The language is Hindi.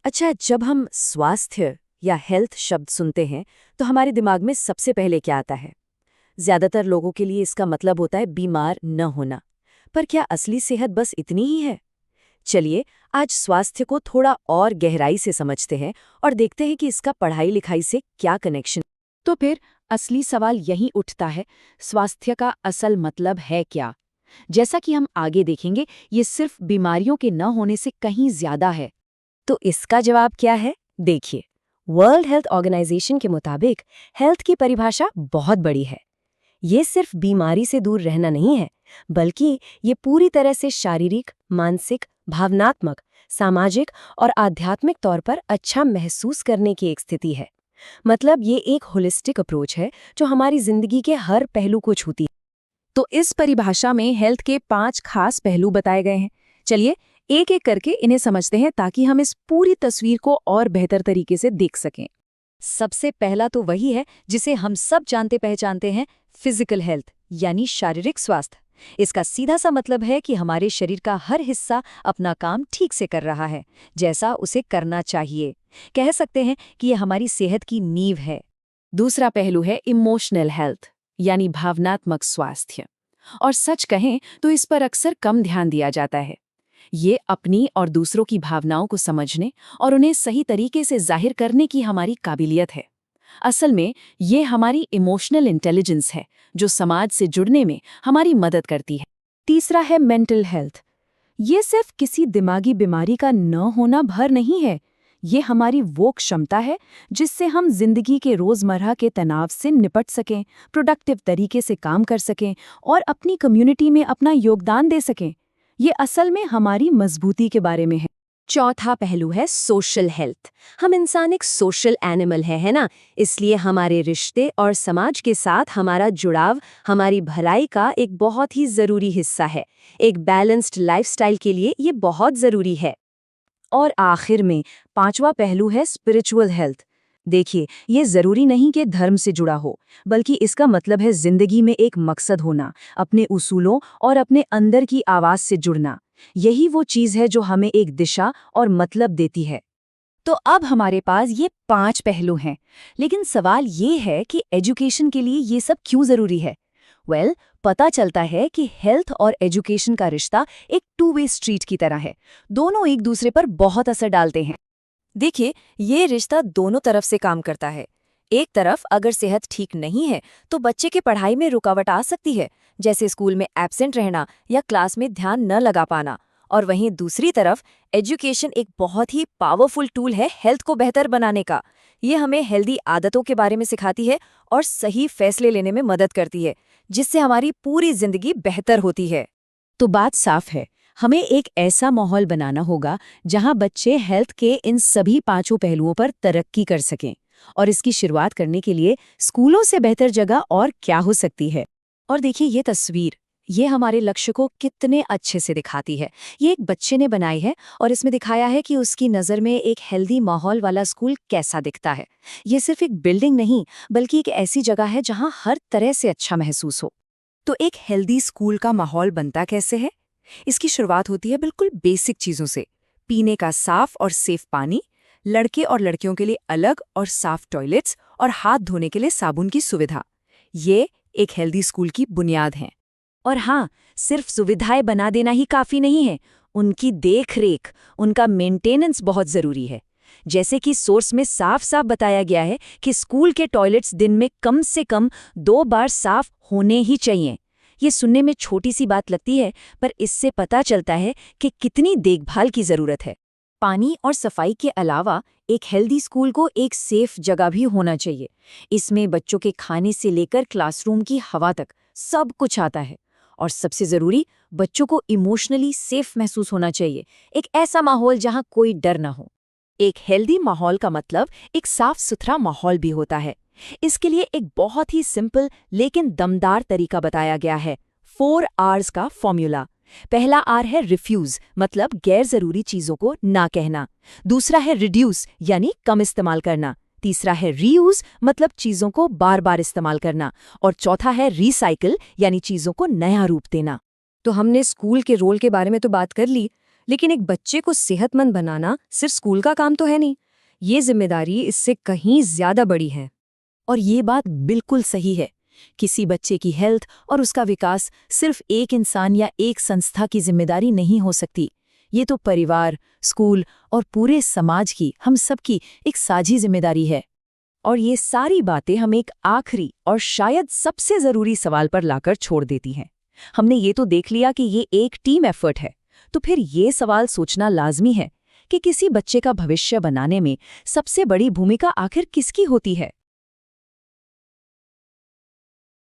अच्छा, जब हम स्वास्थ्य या हेल्थ शब्द सुनते हैं तो हमारे दिमाग में सबसे पहले क्या आता है? ज्यादातर लोगों के लिए इसका मतलब होता है बीमार न होना। पर क्या असली सेहत बस इतनी ही है? चलिए, आज स्वास्थ्य को थोड़ा और गहराई से समझते हैं और देखते हैं कि इसका पढ़ाई लिखाई से क्या कनेक्शन। तो फिर असली सवाल यहीं उठता है, स्वास्थ्य का असल मतलब है क्या? जैसा कि हम आगे देखेंगे, ये सिर्फ बीमारियों के न होने से कहीं ज्यादा है। तो इसका जवाब क्या है? देखिए, वर्ल्ड हेल्थ ऑर्गेनाइजेशन के मुताबिक हेल्थ की परिभाषा बहुत बड़ी है। ये सिर्फ बीमारी से दूर रहना नहीं है, बल्कि ये पूरी तरह से शारीरिक, मानसिक, भावनात्मक, सामाजिक और आध्यात्मिक तौर पर अच्छा महसूस करने की एक स्थिति है। मतलब ये एक होलिस्टिक अप्रोच है जो हमारी जिंदगी के हर पहलू को छूती है। तो इस परिभाषा में हेल्थ के 5 खास पहलू बताए गए हैं। चलिए, एक एक करके इन्हें समझते हैं ताकि हम इस पूरी तस्वीर को और बेहतर तरीके से देख सकें। सबसे पहला तो वही है जिसे हम सब जानते पहचानते हैं, फिजिकल हेल्थ यानी शारीरिक स्वास्थ्य। इसका सीधा सा मतलब है कि हमारे शरीर का हर हिस्सा अपना काम ठीक से कर रहा है, जैसा उसे करना चाहिए। कह सकते हैं कि ये हमारी सेहत की नींव है। दूसरा पहलू है इमोशनल हेल्थ यानी भावनात्मक स्वास्थ्य। और सच कहें तो इस पर अक्सर कम ध्यान दिया जाता है। ये अपनी और दूसरों की भावनाओं को समझने और उन्हें सही तरीके से जाहिर करने की हमारी काबिलियत है। असल में ये हमारी इमोशनल इंटेलिजेंस है जो समाज से जुड़ने में हमारी मदद करती है। तीसरा है मेंटल हेल्थ। ये सिर्फ किसी दिमागी बीमारी का न होना भर नहीं है। ये हमारी वो क्षमता है जिससे हम जिंदगी के रोजमर्रा के तनाव से निपट सकें, प्रोडक्टिव तरीके से काम कर सकें और अपनी कम्युनिटी में अपना योगदान दे सकें। ये असल में हमारी मजबूती के बारे में है। चौथा पहलू है सोशल हेल्थ। हम इंसान एक सोशल एनिमल है ना? इसलिए हमारे रिश्ते और समाज के साथ हमारा जुड़ाव हमारी भलाई का एक बहुत ही ज़रूरी हिस्सा है। एक बैलेंस्ड लाइफस्टाइल के लिए ये बहुत ज़रूरी है। और आखिर में पांचवा पहलू है स्पिरिचुअल हेल्थ। देखिए, ये ज़रूरी नहीं कि धर्म से जुड़ा हो, बल्कि इसका मतलब है जिंदगी में एक मकसद होना, अपने उसूलों और अपने अंदर की आवाज़ से जुड़ना। यही वो चीज़ है जो हमें एक दिशा और मतलब देती है। तो अब हमारे पास ये 5 पहलू हैं, लेकिन सवाल ये है कि एजुकेशन के लिए ये सब क्यों ज़रूरी है? पता चलता है कि हेल्थ और एजुकेशन का रिश्ता एक टू वे स्ट्रीट की तरह है। दोनों एक दूसरे पर बहुत असर डालते हैं। देखिए, ये रिश्ता दोनों तरफ से काम करता है। एक तरफ अगर सेहत ठीक नहीं है तो बच्चे की पढ़ाई में रुकावट आ सकती है, जैसे स्कूल में एब्सेंट रहना या क्लास में ध्यान न लगा पाना। और वहीं दूसरी तरफ एजुकेशन एक बहुत ही पावरफुल टूल है हेल्थ को बेहतर बनाने का। ये हमें हेल्दी आदतों के बारे में सिखाती है और सही फैसले लेने में मदद करती है, जिससे हमारी पूरी जिंदगी बेहतर होती है। तो बात साफ है, हमें एक ऐसा माहौल बनाना होगा जहां बच्चे हेल्थ के इन सभी 5 पहलुओं पर तरक्की कर सकें। और इसकी शुरुआत करने के लिए स्कूलों से बेहतर जगह और क्या हो सकती है? और देखिए, ये तस्वीर ये हमारे लक्ष्य को कितने अच्छे से दिखाती है। ये एक बच्चे ने बनाई है और इसमें दिखाया है कि उसकी नज़र में एक हेल्दी माहौल वाला स्कूल कैसा दिखता है। ये सिर्फ एक बिल्डिंग नहीं, बल्कि एक ऐसी जगह है जहां हर तरह से अच्छा महसूस हो। तो एक हेल्दी स्कूल का माहौल बनता कैसे है? इसकी शुरुआत होती है बिल्कुल बेसिक चीज़ों से। पीने का साफ और सेफ पानी, लड़के और लड़कियों के लिए अलग और साफ टॉयलेट्स और हाथ धोने के लिए साबुन की सुविधा। ये एक हेल्दी स्कूल की बुनियाद हैं। और हाँ, सिर्फ सुविधाएं बना देना ही काफ़ी नहीं है, उनकी देख-रेख, उनका मेंटेनेंस बहुत ज़रूरी है। जैसे कि सोर्स में साफ साफ बताया गया है कि स्कूल के टॉयलेट्स दिन में कम से कम 2 बार साफ होने ही चाहिए। ये सुनने में छोटी सी बात लगती है, पर इससे पता चलता है कि कितनी देखभाल की ज़रूरत है। पानी और सफाई के अलावा एक हेल्दी स्कूल को एक सेफ जगह भी होना चाहिए। इसमें बच्चों के खाने से लेकर क्लासरूम की हवा तक सब कुछ आता है। और सबसे ज़रूरी, बच्चों को इमोशनली सेफ महसूस होना चाहिए। एक ऐसा माहौल जहां कोई डर न हो। एक हेल्दी माहौल का मतलब एक साफ सुथरा माहौल भी होता है। इसके लिए एक बहुत ही सिंपल लेकिन दमदार तरीका बताया गया है, 4 R's का फॉर्मूला। पहला R है रिफ्यूज, मतलब गैर जरूरी चीजों को ना कहना। दूसरा है रिड्यूस, यानी कम इस्तेमाल करना। तीसरा है रीयूज, मतलब चीजों को बार बार इस्तेमाल करना। और चौथा है रिसाइकिल, यानी चीजों को नया रूप देना। तो हमने स्कूल के रोल के बारे में तो बात कर ली, लेकिन एक बच्चे को सेहतमंद बनाना सिर्फ स्कूल का काम तो है नहीं, ये जिम्मेदारी इससे कहीं ज्यादा बड़ी है। और ये बात बिल्कुल सही है। किसी बच्चे की हेल्थ और उसका विकास सिर्फ एक इंसान या एक संस्था की जिम्मेदारी नहीं हो सकती। ये तो परिवार, स्कूल और पूरे समाज की, हम सबकी एक साझी जिम्मेदारी है। और ये सारी बातें हम एक आखिरी और शायद सबसे जरूरी सवाल पर लाकर छोड़ देती हैं। हमने ये तो देख लिया कि ये एक टीम एफर्ट है, तो फिर ये सवाल सोचना लाजमी है कि किसी बच्चे का भविष्य बनाने में सबसे बड़ी भूमिका आखिर किसकी होती है।